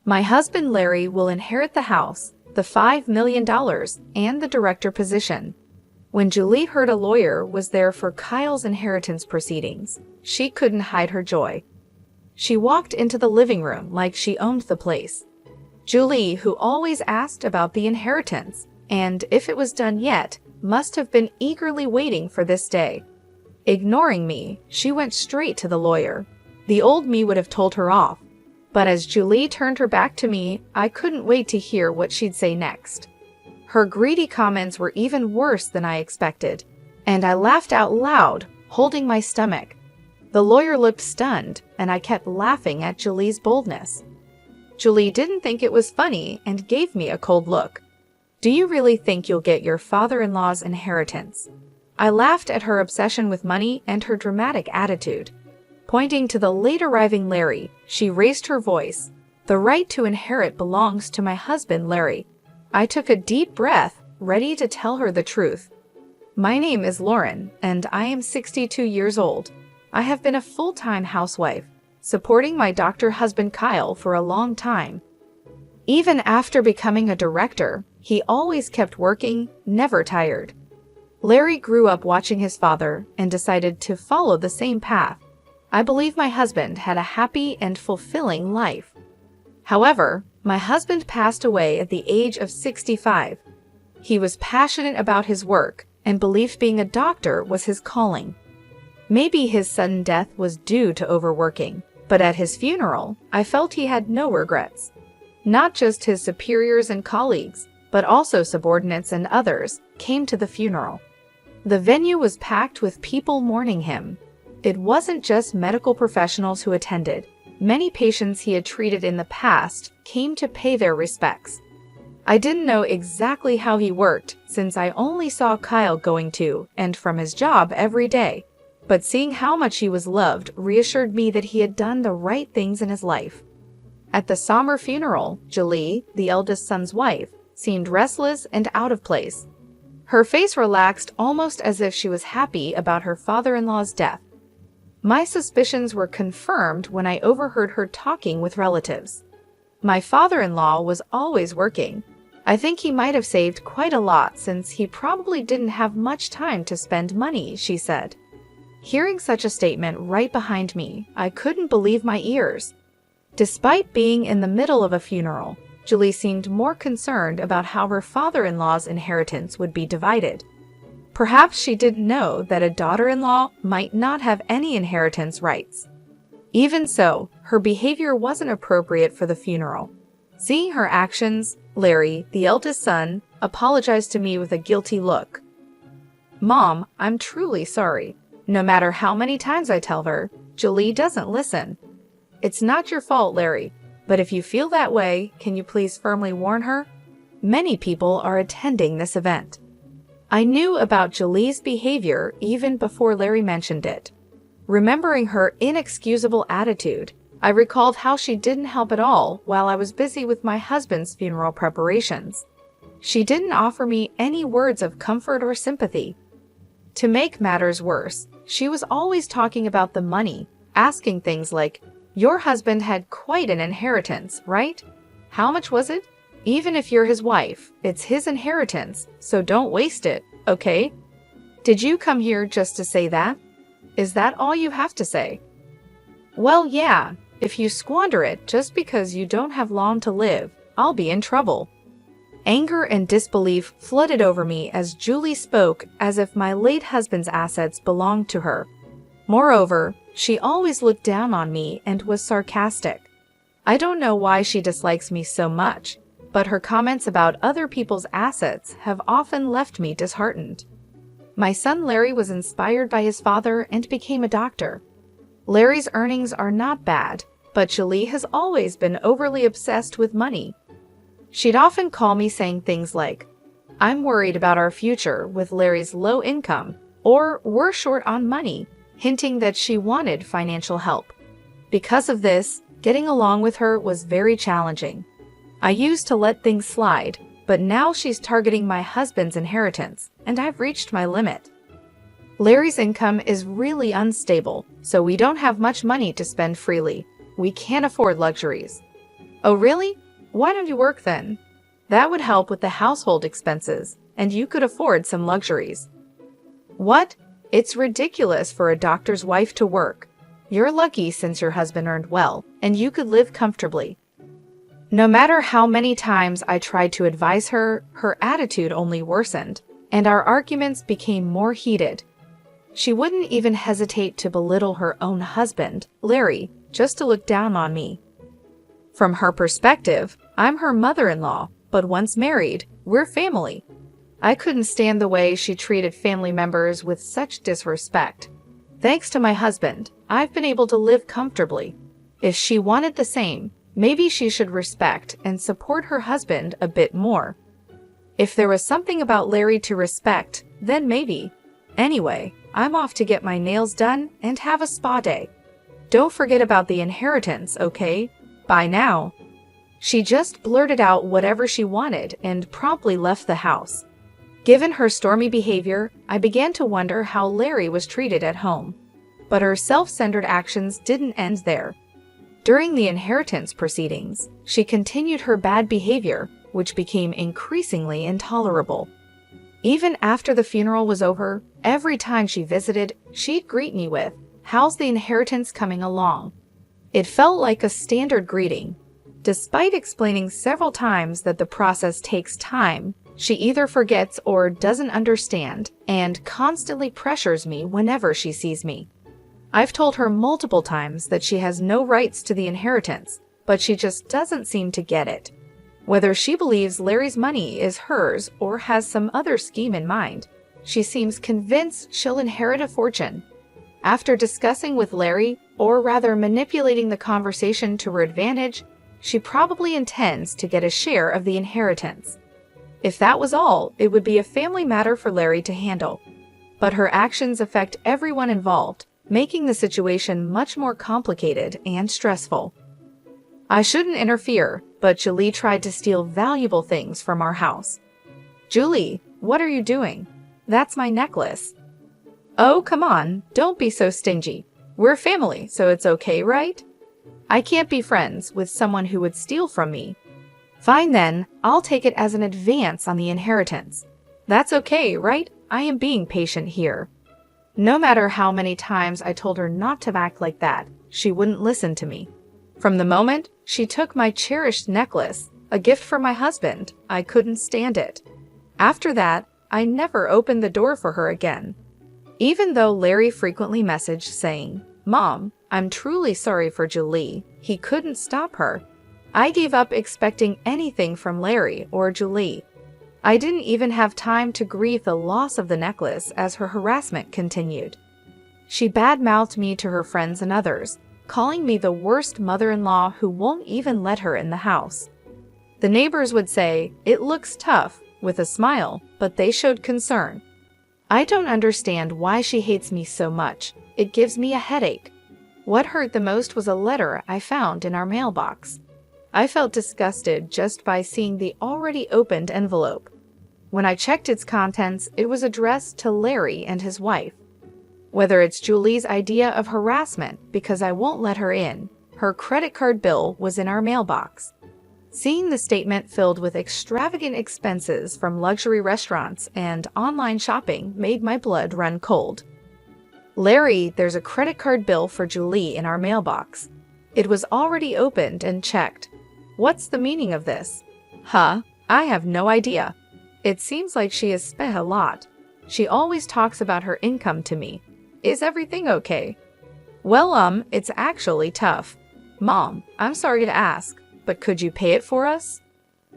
My husband Larry will inherit the house, the $5 million, and the director position. When Julie heard a lawyer was there for Kyle's inheritance proceedings, she couldn't hide her joy. She walked into the living room like she owned the place. Julie, who always asked about the inheritance, and if it was done yet, must have been eagerly waiting for this day. Ignoring me, she went straight to the lawyer. The old me would have told her off, but as Julie turned her back to me, I couldn't wait to hear what she'd say next. Her greedy comments were even worse than I expected, and I laughed out loud, holding my stomach. The lawyer looked stunned, and I kept laughing at Julie's boldness. Julie didn't think it was funny and gave me a cold look. "Do you really think you'll get your father-in-law's inheritance?" I laughed at her obsession with money and her dramatic attitude. Pointing to the late-arriving Larry, she raised her voice. "The right to inherit belongs to my husband, Larry." I took a deep breath, ready to tell her the truth. "My name is Lauren, and I am 62 years old. I have been a full-time housewife, supporting my doctor husband Kyle for a long time. Even after becoming a director, he always kept working, never tired." Larry grew up watching his father and decided to follow the same path. I believe my husband had a happy and fulfilling life. However, my husband passed away at the age of 65. He was passionate about his work and believed being a doctor was his calling. Maybe his sudden death was due to overworking, but at his funeral, I felt he had no regrets. Not just his superiors and colleagues, but also subordinates and others came to the funeral. The venue was packed with people mourning him. It wasn't just medical professionals who attended. Many patients he had treated in the past came to pay their respects. I didn't know exactly how he worked since I only saw Kyle going to and from his job every day, but seeing how much he was loved reassured me that he had done the right things in his life. At the somber funeral, Julie, the eldest son's wife, seemed restless and out of place. Her face relaxed almost as if she was happy about her father-in-law's death. My suspicions were confirmed when I overheard her talking with relatives. My father-in-law was always working. I think he might have saved quite a lot since he probably didn't have much time to spend money, she said. Hearing such a statement right behind me, I couldn't believe my ears. Despite being in the middle of a funeral, Julie seemed more concerned about how her father-in-law's inheritance would be divided. Perhaps she didn't know that a daughter-in-law might not have any inheritance rights. Even so, her behavior wasn't appropriate for the funeral. Seeing her actions, Larry, the eldest son, apologized to me with a guilty look. "Mom, I'm truly sorry. No matter how many times I tell her, Julie doesn't listen." "It's not your fault, Larry. But if you feel that way, can you please firmly warn her? Many people are attending this event." I knew about Julie's behavior even before Larry mentioned it. Remembering her inexcusable attitude, I recalled how she didn't help at all while I was busy with my husband's funeral preparations. She didn't offer me any words of comfort or sympathy. To make matters worse, she was always talking about the money, asking things like, "Your husband had quite an inheritance, right? How much was it? Even if you're his wife, it's his inheritance, so don't waste it, okay? Did you come here just to say that? Is that all you have to say?" "Well, yeah, if you squander it just because you don't have long to live, I'll be in trouble." Anger and disbelief flooded over me as Julie spoke as if my late husband's assets belonged to her. Moreover, she always looked down on me and was sarcastic. I don't know why she dislikes me so much, but her comments about other people's assets have often left me disheartened. My son Larry was inspired by his father and became a doctor. Larry's earnings are not bad, but Julie has always been overly obsessed with money. She'd often call me saying things like, "I'm worried about our future with Larry's low income," or "We're short on money," hinting that she wanted financial help. Because of this, getting along with her was very challenging. I used to let things slide, but now she's targeting my husband's inheritance, and I've reached my limit. Larry's income is really unstable, so we don't have much money to spend freely. We can't afford luxuries. Oh really? Why don't you work then? That would help with the household expenses, and you could afford some luxuries. What? It's ridiculous for a doctor's wife to work. You're lucky since your husband earned well, and you could live comfortably. No matter how many times I tried to advise her, her attitude only worsened, and our arguments became more heated. She wouldn't even hesitate to belittle her own husband, Larry, just to look down on me. From her perspective, I'm her mother-in-law, but once married, we're family. I couldn't stand the way she treated family members with such disrespect. Thanks to my husband, I've been able to live comfortably. If she wanted the same, maybe she should respect and support her husband a bit more. If there was something about Larry to respect, then maybe. Anyway, I'm off to get my nails done and have a spa day. Don't forget about the inheritance, okay? Bye now. She just blurted out whatever she wanted and promptly left the house. Given her stormy behavior, I began to wonder how Larry was treated at home. But her self-centered actions didn't end there. During the inheritance proceedings, she continued her bad behavior, which became increasingly intolerable. Even after the funeral was over, every time she visited, she'd greet me with, "How's the inheritance coming along?" It felt like a standard greeting. Despite explaining several times that the process takes time, she either forgets or doesn't understand and constantly pressures me whenever she sees me. I've told her multiple times that she has no rights to the inheritance, but she just doesn't seem to get it. Whether she believes Larry's money is hers or has some other scheme in mind, she seems convinced she'll inherit a fortune. After discussing with Larry, or rather manipulating the conversation to her advantage, she probably intends to get a share of the inheritance. If that was all, it would be a family matter for Larry to handle. But her actions affect everyone involved, making the situation much more complicated and stressful. I shouldn't interfere, but Julie tried to steal valuable things from our house. Julie, what are you doing? That's my necklace. Oh, come on, don't be so stingy. We're family, so it's okay, right? I can't be friends with someone who would steal from me. Fine then, I'll take it as an advance on the inheritance. That's okay, right? I am being patient here. No matter how many times I told her not to act like that, she wouldn't listen to me. From the moment she took my cherished necklace, a gift for my husband, I couldn't stand it. After that, I never opened the door for her again. Even though Larry frequently messaged saying, "Mom, I'm truly sorry for Julie," he couldn't stop her. I gave up expecting anything from Larry or Julie. I didn't even have time to grieve the loss of the necklace as her harassment continued. She badmouthed me to her friends and others, calling me the worst mother-in-law who won't even let her in the house. The neighbors would say, "It looks tough," with a smile, but they showed concern. I don't understand why she hates me so much. It gives me a headache. What hurt the most was a letter I found in our mailbox. I felt disgusted just by seeing the already opened envelope. When I checked its contents, it was addressed to Larry and his wife. Whether it's Julie's idea of harassment because I won't let her in, her credit card bill was in our mailbox. Seeing the statement filled with extravagant expenses from luxury restaurants and online shopping made my blood run cold. "Larry, there's a credit card bill for Julie in our mailbox. It was already opened and checked. What's the meaning of this?" "Huh? I have no idea. It seems like she has spent a lot. She always talks about her income to me. Is everything okay?" "Well, it's actually tough. Mom, I'm sorry to ask, but could you pay it for us?"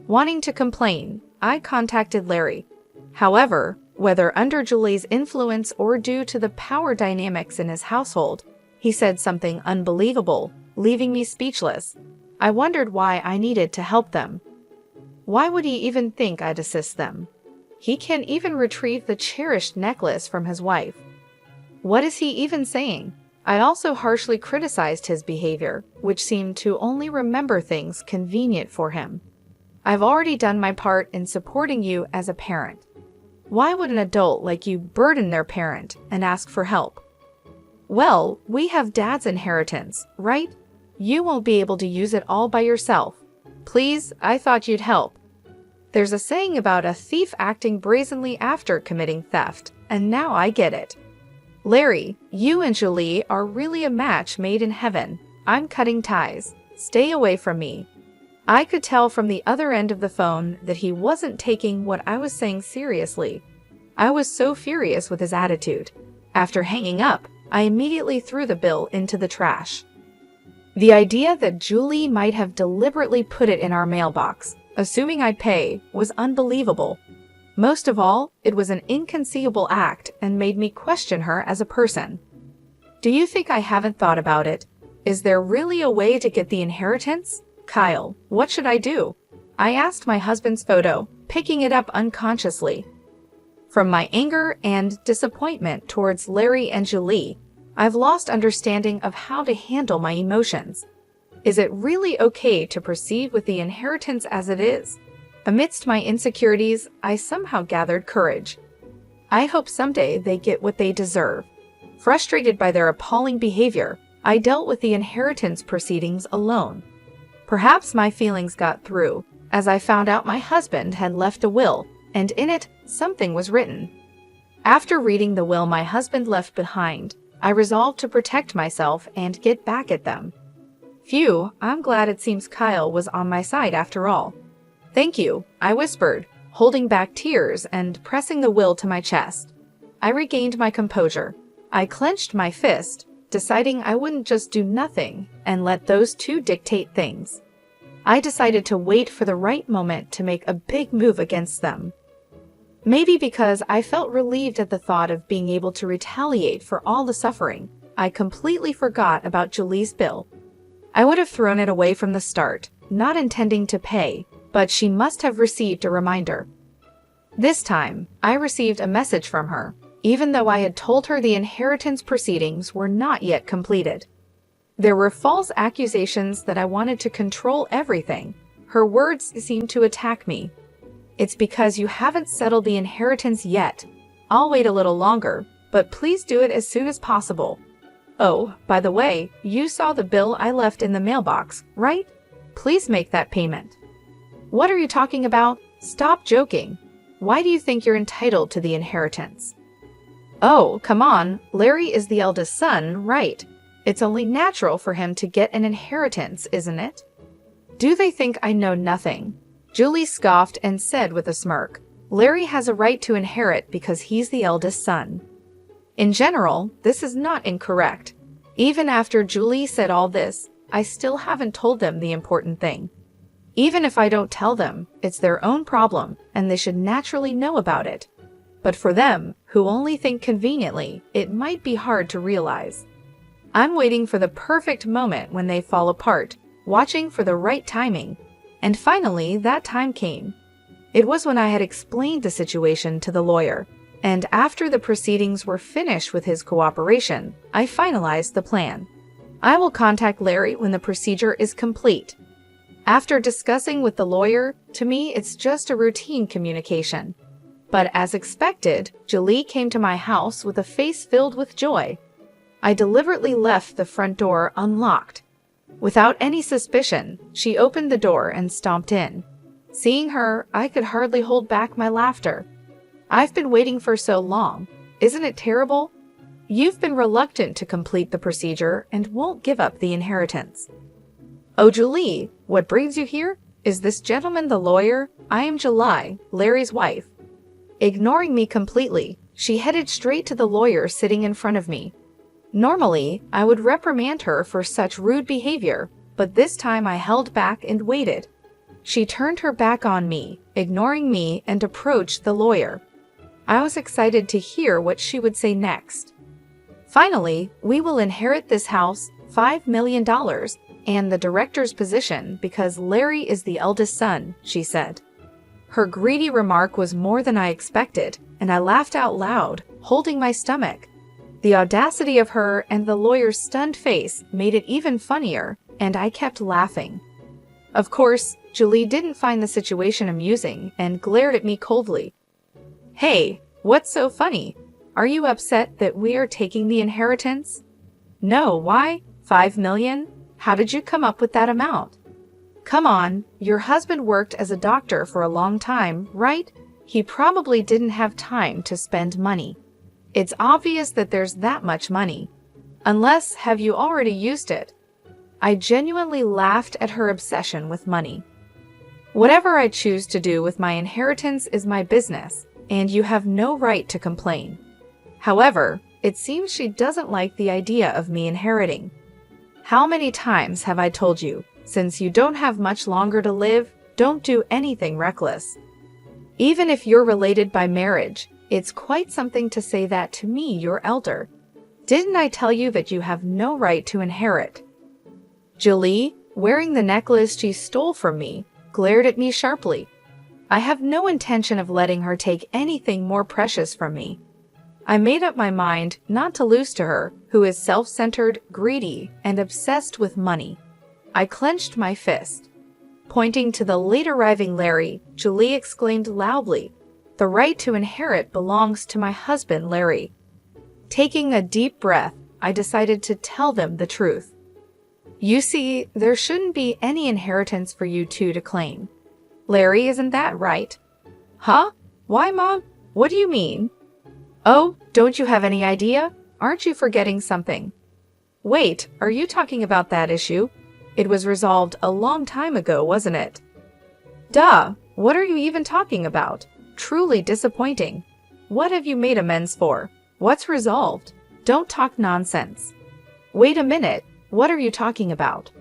Wanting to complain, I contacted Larry. However, whether under Julie's influence or due to the power dynamics in his household, he said something unbelievable, leaving me speechless. I wondered why I needed to help them. Why would he even think I'd assist them? He can't even retrieve the cherished necklace from his wife. What is he even saying? I also harshly criticized his behavior, which seemed to only remember things convenient for him. I've already done my part in supporting you as a parent. Why would an adult like you burden their parent and ask for help? Well, we have Dad's inheritance, right? You won't be able to use it all by yourself. Please, I thought you'd help. There's a saying about a thief acting brazenly after committing theft, and now I get it. Larry, you and Julie are really a match made in heaven. I'm cutting ties. Stay away from me. I could tell from the other end of the phone that he wasn't taking what I was saying seriously. I was so furious with his attitude. After hanging up, I immediately threw the bill into the trash. The idea that Julie might have deliberately put it in our mailbox, assuming I'd pay, was unbelievable. Most of all, it was an inconceivable act and made me question her as a person. Do you think I haven't thought about it? Is there really a way to get the inheritance? Kyle, what should I do? I asked my husband's photo, picking it up unconsciously. From my anger and disappointment towards Larry and Julie, I've lost understanding of how to handle my emotions. Is it really okay to proceed with the inheritance as it is? Amidst my insecurities, I somehow gathered courage. I hope someday they get what they deserve. Frustrated by their appalling behavior, I dealt with the inheritance proceedings alone. Perhaps my feelings got through, as I found out my husband had left a will, and in it, something was written. After reading the will my husband left behind, I resolved to protect myself and get back at them. Phew, I'm glad it seems Kyle was on my side after all. Thank you, I whispered, holding back tears and pressing the will to my chest. I regained my composure. I clenched my fist, deciding I wouldn't just do nothing and let those two dictate things. I decided to wait for the right moment to make a big move against them. Maybe because I felt relieved at the thought of being able to retaliate for all the suffering, I completely forgot about Julie's bill. I would have thrown it away from the start, not intending to pay, but she must have received a reminder. This time, I received a message from her, even though I had told her the inheritance proceedings were not yet completed. There were false accusations that I wanted to control everything. Her words seemed to attack me. It's because you haven't settled the inheritance yet. I'll wait a little longer, but please do it as soon as possible. Oh, by the way, you saw the bill I left in the mailbox, right? Please make that payment. What are you talking about? Stop joking. Why do you think you're entitled to the inheritance? Oh, come on, Larry is the eldest son, right? It's only natural for him to get an inheritance, isn't it? Do they think I know nothing? Julie scoffed and said with a smirk, Larry has a right to inherit because he's the eldest son. In general, this is not incorrect. Even after Julie said all this, I still haven't told them the important thing. Even if I don't tell them, it's their own problem, and they should naturally know about it. But for them, who only think conveniently, it might be hard to realize. I'm waiting for the perfect moment when they fall apart, watching for the right timing. And finally, that time came. It was when I had explained the situation to the lawyer, and after the proceedings were finished with his cooperation, I finalized the plan. I will contact Larry when the procedure is complete. After discussing with the lawyer, to me it's just a routine communication. But as expected, Julie came to my house with a face filled with joy. I deliberately left the front door unlocked. Without any suspicion, she opened the door and stomped in. Seeing her, I could hardly hold back my laughter. I've been waiting for so long. Isn't it terrible? You've been reluctant to complete the procedure and won't give up the inheritance. Oh, Julie, what brings you here? Is this gentleman the lawyer? I am July, Larry's wife. Ignoring me completely, she headed straight to the lawyer sitting in front of me. Normally, I would reprimand her for such rude behavior, but this time I held back and waited. She turned her back on me, ignoring me, and approached the lawyer. I was excited to hear what she would say next. Finally, we will inherit this house, $5 million, and the director's position because Larry is the eldest son, she said. Her greedy remark was more than I expected, and I laughed out loud, holding my stomach. The audacity of her and the lawyer's stunned face made it even funnier, and I kept laughing. Of course, Julie didn't find the situation amusing and glared at me coldly. Hey, what's so funny? Are you upset that we are taking the inheritance? No, why? $5 million? How did you come up with that amount? Come on, your husband worked as a doctor for a long time, right? He probably didn't have time to spend money. It's obvious that there's that much money. Unless, have you already used it? I genuinely laughed at her obsession with money. Whatever I choose to do with my inheritance is my business, and you have no right to complain. However, it seems she doesn't like the idea of me inheriting. How many times have I told you, since you don't have much longer to live, don't do anything reckless? Even if you're related by marriage, it's quite something to say that to me, your elder. Didn't I tell you that you have no right to inherit? Julie, wearing the necklace she stole from me, glared at me sharply. I have no intention of letting her take anything more precious from me. I made up my mind not to lose to her, who is self-centered, greedy, and obsessed with money. I clenched my fist. Pointing to the late-arriving Larry, Julie exclaimed loudly, "The right to inherit belongs to my husband, Larry." Taking a deep breath, I decided to tell them the truth. You see, there shouldn't be any inheritance for you two to claim. Larry, isn't that right? Huh? Why, Mom? What do you mean? Oh, don't you have any idea? Aren't you forgetting something? Wait, are you talking about that issue? It was resolved a long time ago, wasn't it? Duh, what are you even talking about? Truly disappointing. What have you made amends for? What's resolved? Don't talk nonsense. Wait a minute, what are you talking about?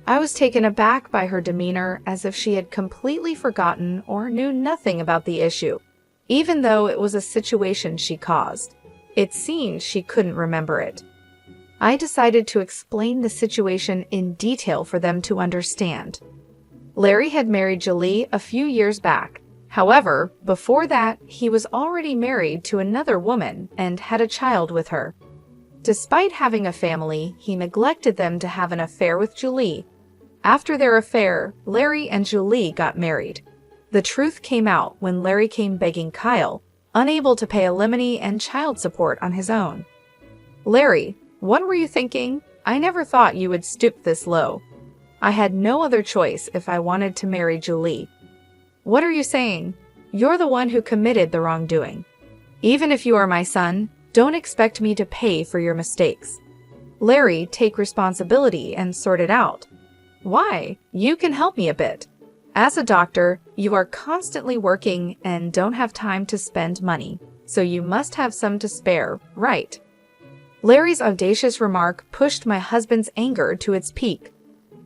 I was taken aback by her demeanor, as if she had completely forgotten or knew nothing about the issue, even though it was a situation she caused. It seemed she couldn't remember it. I decided to explain the situation in detail for them to understand. Larry had married Julie a few years back. However, before that, he was already married to another woman and had a child with her. Despite having a family, he neglected them to have an affair with Julie. After their affair, Larry and Julie got married. The truth came out when Larry came begging Kyle, unable to pay alimony and child support on his own. Larry, what were you thinking? I never thought you would stoop this low. I had no other choice if I wanted to marry Julie. What are you saying? You're the one who committed the wrongdoing. Even if you are my son, don't expect me to pay for your mistakes. Larry, take responsibility and sort it out. Why? You can help me a bit. As a doctor, you are constantly working and don't have time to spend money, so you must have some to spare, right? Larry's audacious remark pushed my husband's anger to its peak.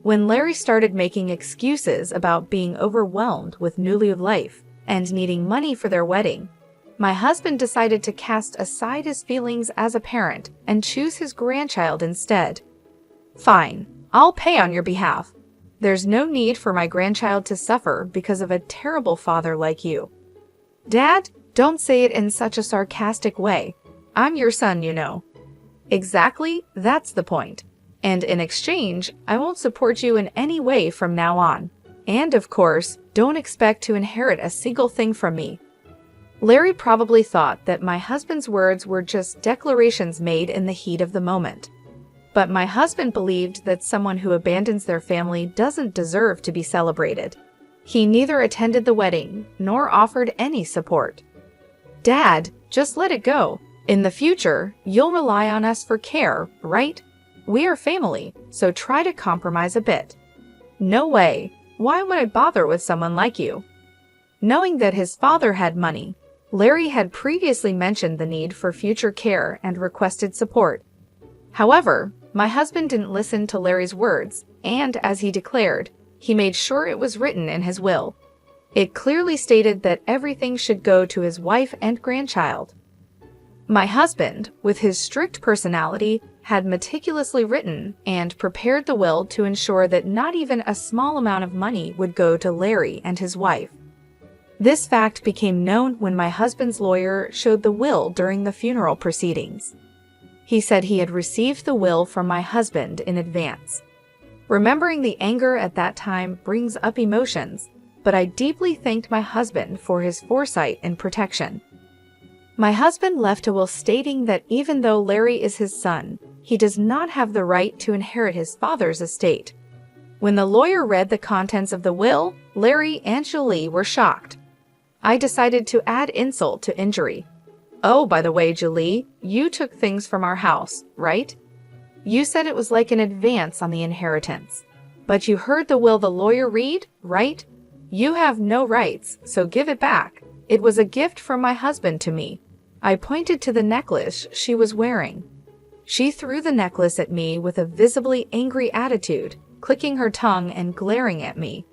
When Larry started making excuses about being overwhelmed with newlywed life and needing money for their wedding, my husband decided to cast aside his feelings as a parent and choose his grandchild instead. Fine, I'll pay on your behalf. There's no need for my grandchild to suffer because of a terrible father like you. Dad, don't say it in such a sarcastic way. I'm your son, you know. Exactly, that's the point. And in exchange, I won't support you in any way from now on. And of course, don't expect to inherit a single thing from me. Larry probably thought that my husband's words were just declarations made in the heat of the moment. But my husband believed that someone who abandons their family doesn't deserve to be celebrated. He neither attended the wedding nor offered any support. Dad, just let it go. In the future, you'll rely on us for care, right? We are family, so try to compromise a bit. No way. Why would I bother with someone like you? Knowing that his father had money, Larry had previously mentioned the need for future care and requested support. However, my husband didn't listen to Larry's words, and as he declared, he made sure it was written in his will. It clearly stated that everything should go to his wife and grandchild. My husband, with his strict personality, had meticulously written and prepared the will to ensure that not even a small amount of money would go to Larry and his wife. This fact became known when my husband's lawyer showed the will during the funeral proceedings. He said he had received the will from my husband in advance. Remembering the anger at that time brings up emotions, but I deeply thanked my husband for his foresight and protection. My husband left a will stating that even though Larry is his son, he does not have the right to inherit his father's estate. When the lawyer read the contents of the will, Larry and Julie were shocked. I decided to add insult to injury. "Oh, by the way, Julie, you took things from our house, right? You said it was like an advance on the inheritance. But you heard the will the lawyer read, right? You have no rights, so give it back. It was a gift from my husband to me." I pointed to the necklace she was wearing. She threw the necklace at me with a visibly angry attitude, clicking her tongue and glaring at me.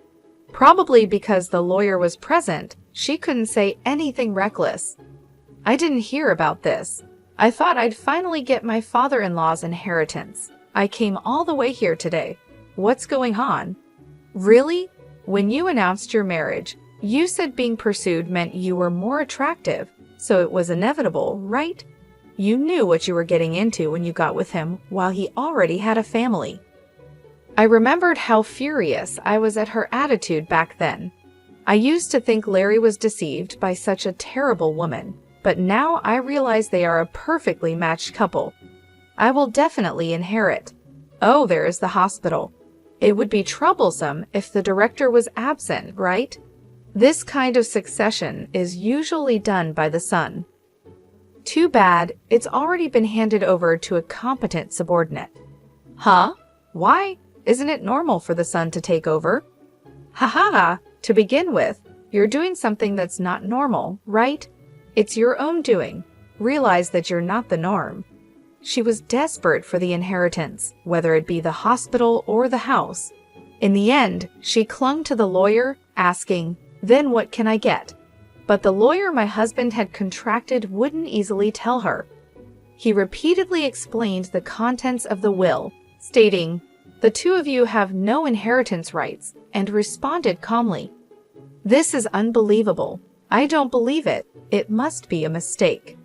Probably because the lawyer was present, she couldn't say anything reckless. "I didn't hear about this. I thought I'd finally get my father-in-law's inheritance. I came all the way here today. What's going on?" "Really? When you announced your marriage, you said being pursued meant you were more attractive, so it was inevitable, right? You knew what you were getting into when you got with him while he already had a family." I remembered how furious I was at her attitude back then. I used to think Larry was deceived by such a terrible woman, but now I realize they are a perfectly matched couple. I will definitely inherit. Oh, there is the hospital. It would be troublesome if the director was absent, right? This kind of succession is usually done by the son. Too bad, it's already been handed over to a competent subordinate. Huh? Why? Isn't it normal for the son to take over? Ha ha ha! To begin with, you're doing something that's not normal, right? It's your own doing. Realize that you're not the norm. She was desperate for the inheritance, whether it be the hospital or the house. In the end, she clung to the lawyer, asking, "Then what can I get?" But the lawyer my husband had contracted wouldn't easily tell her. He repeatedly explained the contents of the will, stating, "The two of you have no inheritance rights," and responded calmly, "This is unbelievable. I don't believe it. It must be a mistake."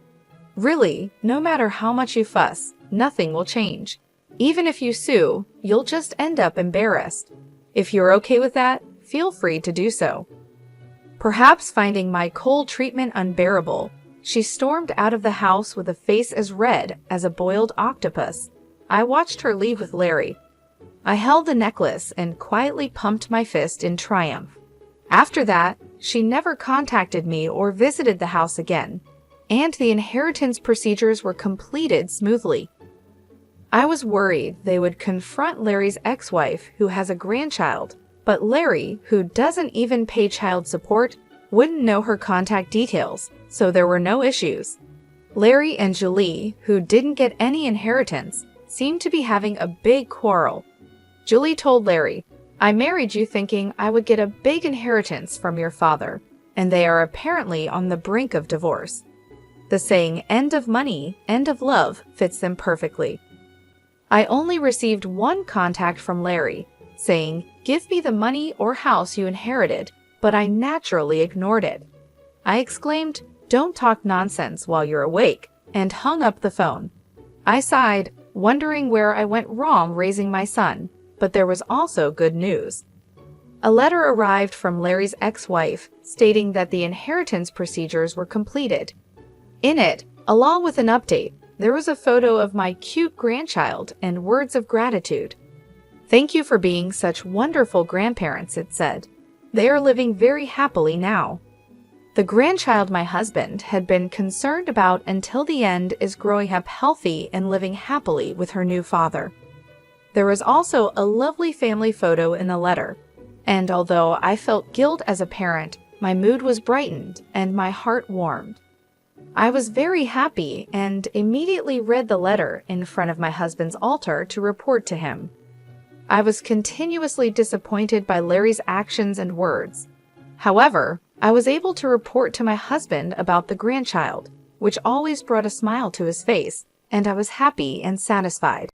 Really, no matter how much you fuss, nothing will change. Even if you sue, you'll just end up embarrassed. If you're okay with that, feel free to do so. Perhaps finding my cold treatment unbearable, she stormed out of the house with a face as red as a boiled octopus. I watched her leave with Larry. I held the necklace and quietly pumped my fist in triumph. After that, she never contacted me or visited the house again, and the inheritance procedures were completed smoothly. I was worried they would confront Larry's ex-wife, who has a grandchild, but Larry, who doesn't even pay child support, wouldn't know her contact details, so there were no issues. Larry and Julie, who didn't get any inheritance, seemed to be having a big quarrel. Julie told Larry, "I married you thinking I would get a big inheritance from your father," and they are apparently on the brink of divorce. The saying, "end of money, end of love," fits them perfectly. I only received one contact from Larry, saying, "Give me the money or house you inherited," but I naturally ignored it. I exclaimed, "Don't talk nonsense while you're awake," and hung up the phone. I sighed, wondering where I went wrong raising my son, but there was also good news. A letter arrived from Larry's ex-wife stating that the inheritance procedures were completed. In it, along with an update, there was a photo of my cute grandchild and words of gratitude. "Thank you for being such wonderful grandparents," it said. "They are living very happily now." The grandchild my husband had been concerned about until the end is growing up healthy and living happily with her new father. There was also a lovely family photo in the letter, and although I felt guilt as a parent, my mood was brightened and my heart warmed. I was very happy and immediately read the letter in front of my husband's altar to report to him. I was continuously disappointed by Larry's actions and words. However, I was able to report to my husband about the grandchild, which always brought a smile to his face, and I was happy and satisfied.